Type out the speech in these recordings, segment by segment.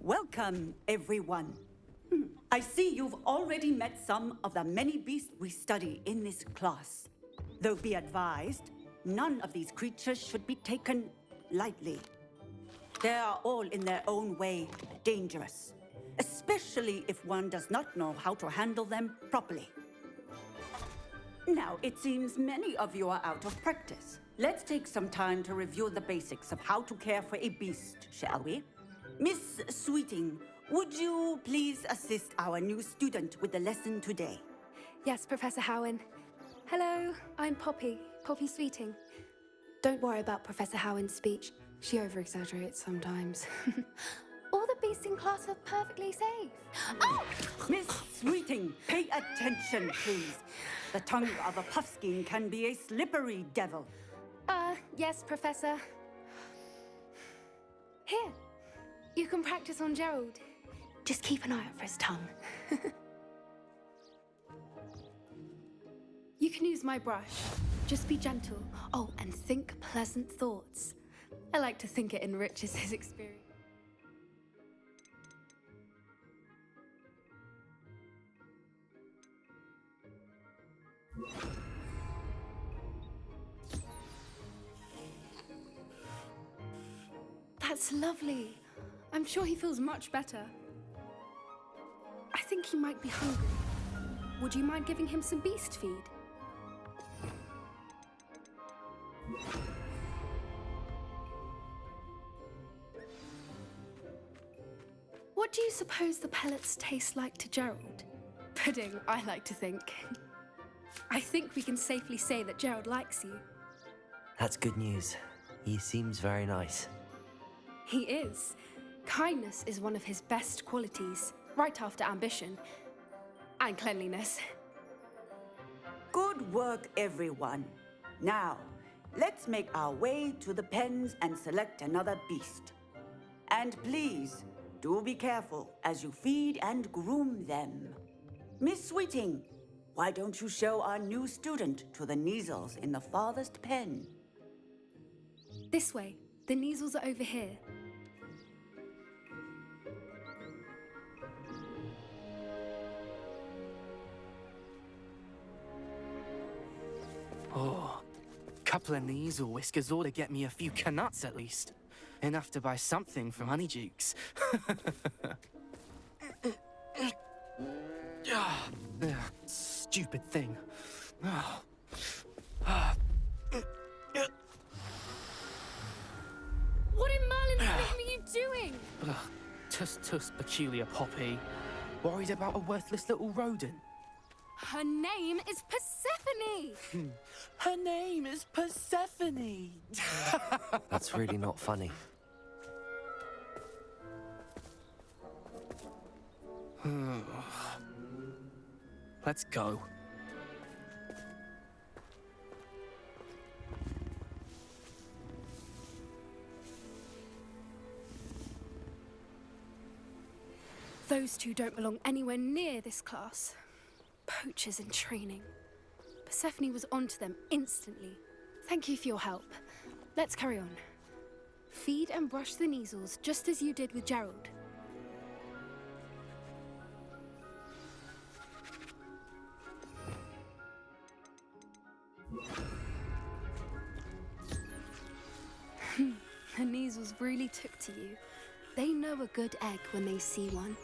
Welcome, everyone. I see you've already met some of the many beasts we study in this class. Though be advised, none of these creatures should be taken lightly. They are all in their own way dangerous, especially if one does not know how to handle them properly. Now, it seems many of you are out of practice. Let's take some time to review the basics of how to care for a beast, shall we? Miss Sweeting, would you please assist our new student with the lesson today? Yes, Professor Howen. Hello, I'm Poppy Sweeting. Don't worry about Professor Howen's speech. She over-exaggerates sometimes. All the beasts in class are perfectly safe. Oh! Miss Sweeting, pay attention, please. The tongue of a puffskein can be a slippery devil. Yes, Professor. Here, you can practice on Gerald. Just keep an eye out for his tongue. You can use my brush. Just be gentle. Oh, and think pleasant thoughts. I like to think it enriches his experience. That's lovely. I'm sure he feels much better. I think he might be hungry. Would you mind giving him some beast feed? What do you suppose the pellets taste like to Gerald? Pudding, I like to think. I think we can safely say that Gerald likes you. That's good news. He seems very nice. He is. Kindness is one of his best qualities, right after ambition and cleanliness. Good work, everyone. Now, let's make our way to the pens and select another beast. And please, do be careful as you feed and groom them. Miss Sweeting, why don't you show our new student to the Neasels in the farthest pen? This way. The Neasels are over here. Oh, couple of Neasel whiskers ought to get me a few canuts at least. Enough to buy something from Honeydukes. Stupid thing. What in Merlin's name are you doing? Tuss, peculiar Poppy. Worried about a worthless little rodent. Her name is Persephone! Her name is Persephone! That's really not funny. Let's go. Those two don't belong anywhere near this class. Poachers in training. Persephone was onto them instantly. Thank you for your help. Let's carry on. Feed and brush the Neasels just as you did with Gerald. The Neasels really took to you. They know a good egg when they see one.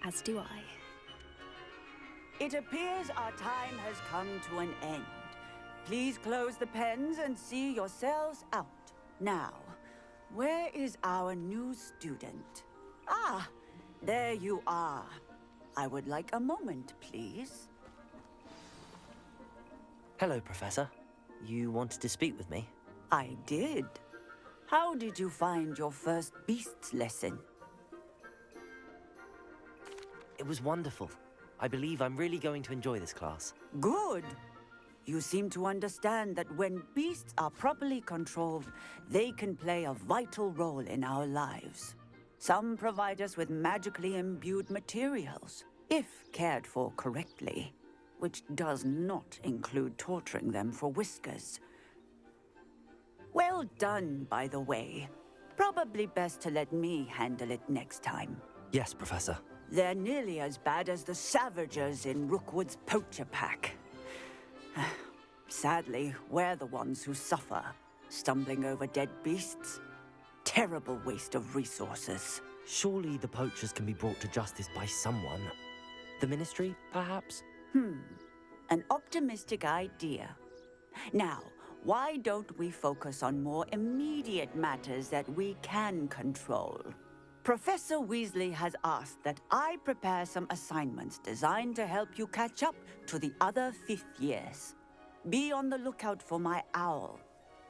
As do I. It appears our time has come to an end. Please close the pens and see yourselves out. Now, where is our new student? Ah, there you are. I would like a moment, please. Hello, Professor. You wanted to speak with me? I did. How did you find your first beasts lesson? It was wonderful. I believe I'm really going to enjoy this class. Good. You seem to understand that when beasts are properly controlled, they can play a vital role in our lives. Some provide us with magically imbued materials, if cared for correctly, which does not include torturing them for whiskers. Well done, by the way. Probably best to let me handle it next time. Yes, Professor. They're nearly as bad as the Savagers in Rookwood's poacher pack. Sadly, we're the ones who suffer, stumbling over dead beasts. Terrible waste of resources. Surely the poachers can be brought to justice by someone. The Ministry, perhaps? An optimistic idea. Now, why don't we focus on more immediate matters that we can control? Professor Weasley has asked that I prepare some assignments designed to help you catch up to the other fifth years. Be on the lookout for my owl.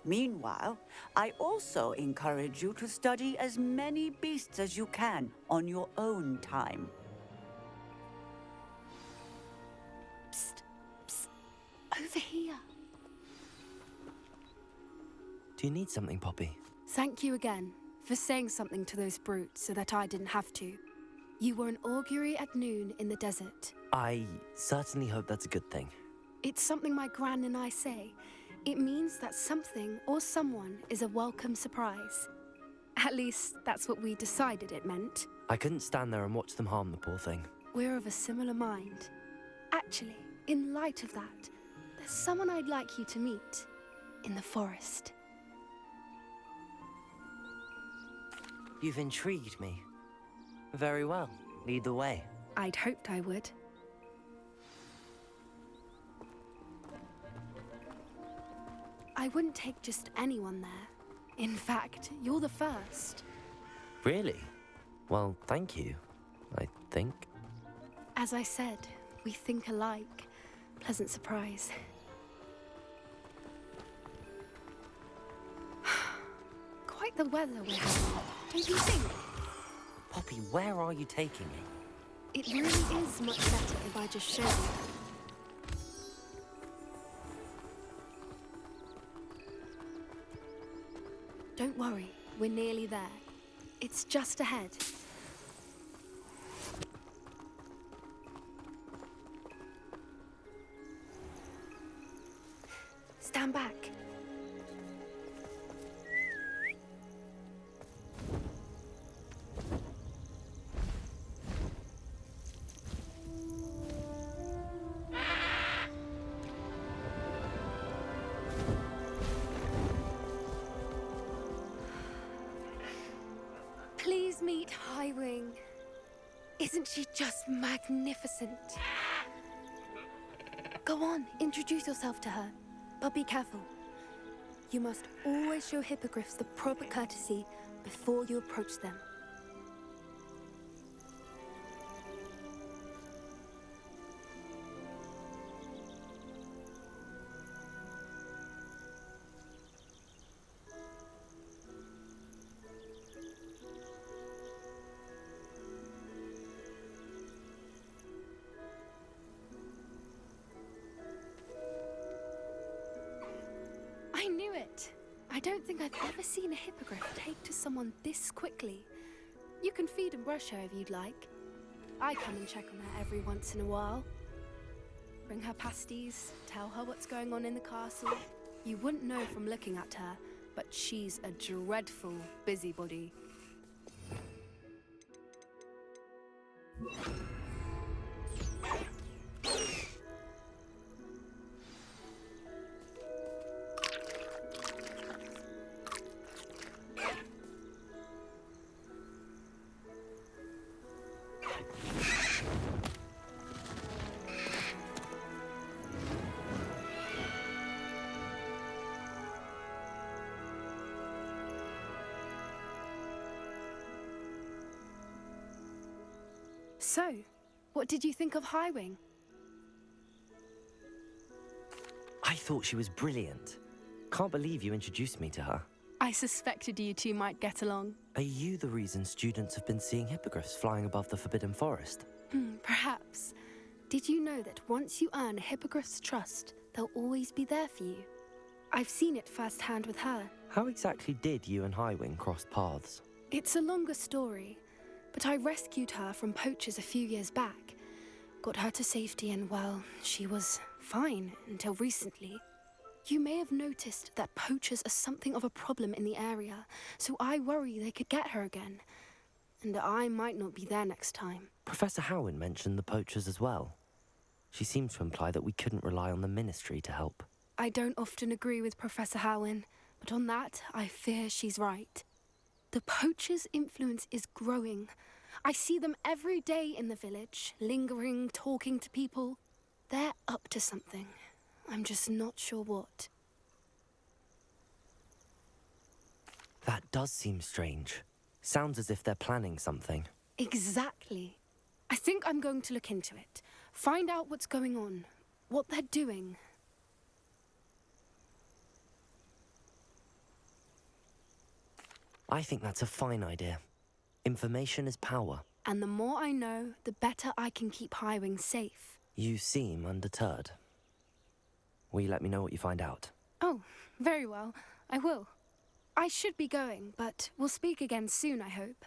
Meanwhile, I also encourage you to study as many beasts as you can on your own time. Psst, psst, over here. Do you need something, Poppy? Thank you again for saying something to those brutes so that I didn't have to. You were an augury at noon in the desert. I certainly hope that's a good thing. It's something my gran and I say. It means that something or someone is a welcome surprise. At least, that's what we decided it meant. I couldn't stand there and watch them harm the poor thing. We're of a similar mind. Actually, in light of that, there's someone I'd like you to meet in the forest. You've intrigued me. Very well. Lead the way. I'd hoped I would. I wouldn't take just anyone there. In fact, you're the first. Really? Well, thank you, I think. As I said, we think alike. Pleasant surprise. Quite the weather we're having, don't you think? Poppy, where are you taking me? It really is much better if I just show you. Don't worry, we're nearly there. It's just ahead. Stand back. Please meet Highwing. Isn't she just magnificent? Go on, introduce yourself to her. But be careful. You must always show hippogriffs the proper courtesy before you approach them. I knew it! I don't think I've ever seen a hippogriff take to someone this quickly. You can feed and brush her if you'd like. I come and check on her every once in a while. Bring her pasties, tell her what's going on in the castle. You wouldn't know from looking at her, but she's a dreadful busybody. So, what did you think of Highwing? I thought she was brilliant. Can't believe you introduced me to her. I suspected you two might get along. Are you the reason students have been seeing hippogriffs flying above the Forbidden Forest? Perhaps. Did you know that once you earn a hippogriff's trust, they'll always be there for you? I've seen it firsthand with her. How exactly did you and Highwing cross paths? It's a longer story, but I rescued her from poachers a few years back. Got her to safety and, well, she was fine until recently. You may have noticed that poachers are something of a problem in the area, so I worry they could get her again. And I might not be there next time. Professor Howin mentioned the poachers as well. She seemed to imply that we couldn't rely on the Ministry to help. I don't often agree with Professor Howin, but on that, I fear she's right. The poachers' influence is growing. I see them every day in the village, lingering, talking to people. They're up to something. I'm just not sure what. That does seem strange. Sounds as if they're planning something. Exactly. I think I'm going to look into it. Find out what's going on, what they're doing. I think that's a fine idea. Information is power. And the more I know, the better I can keep Highwing safe. You seem undeterred. Will you let me know what you find out? Oh, very well. I will. I should be going, but we'll speak again soon, I hope.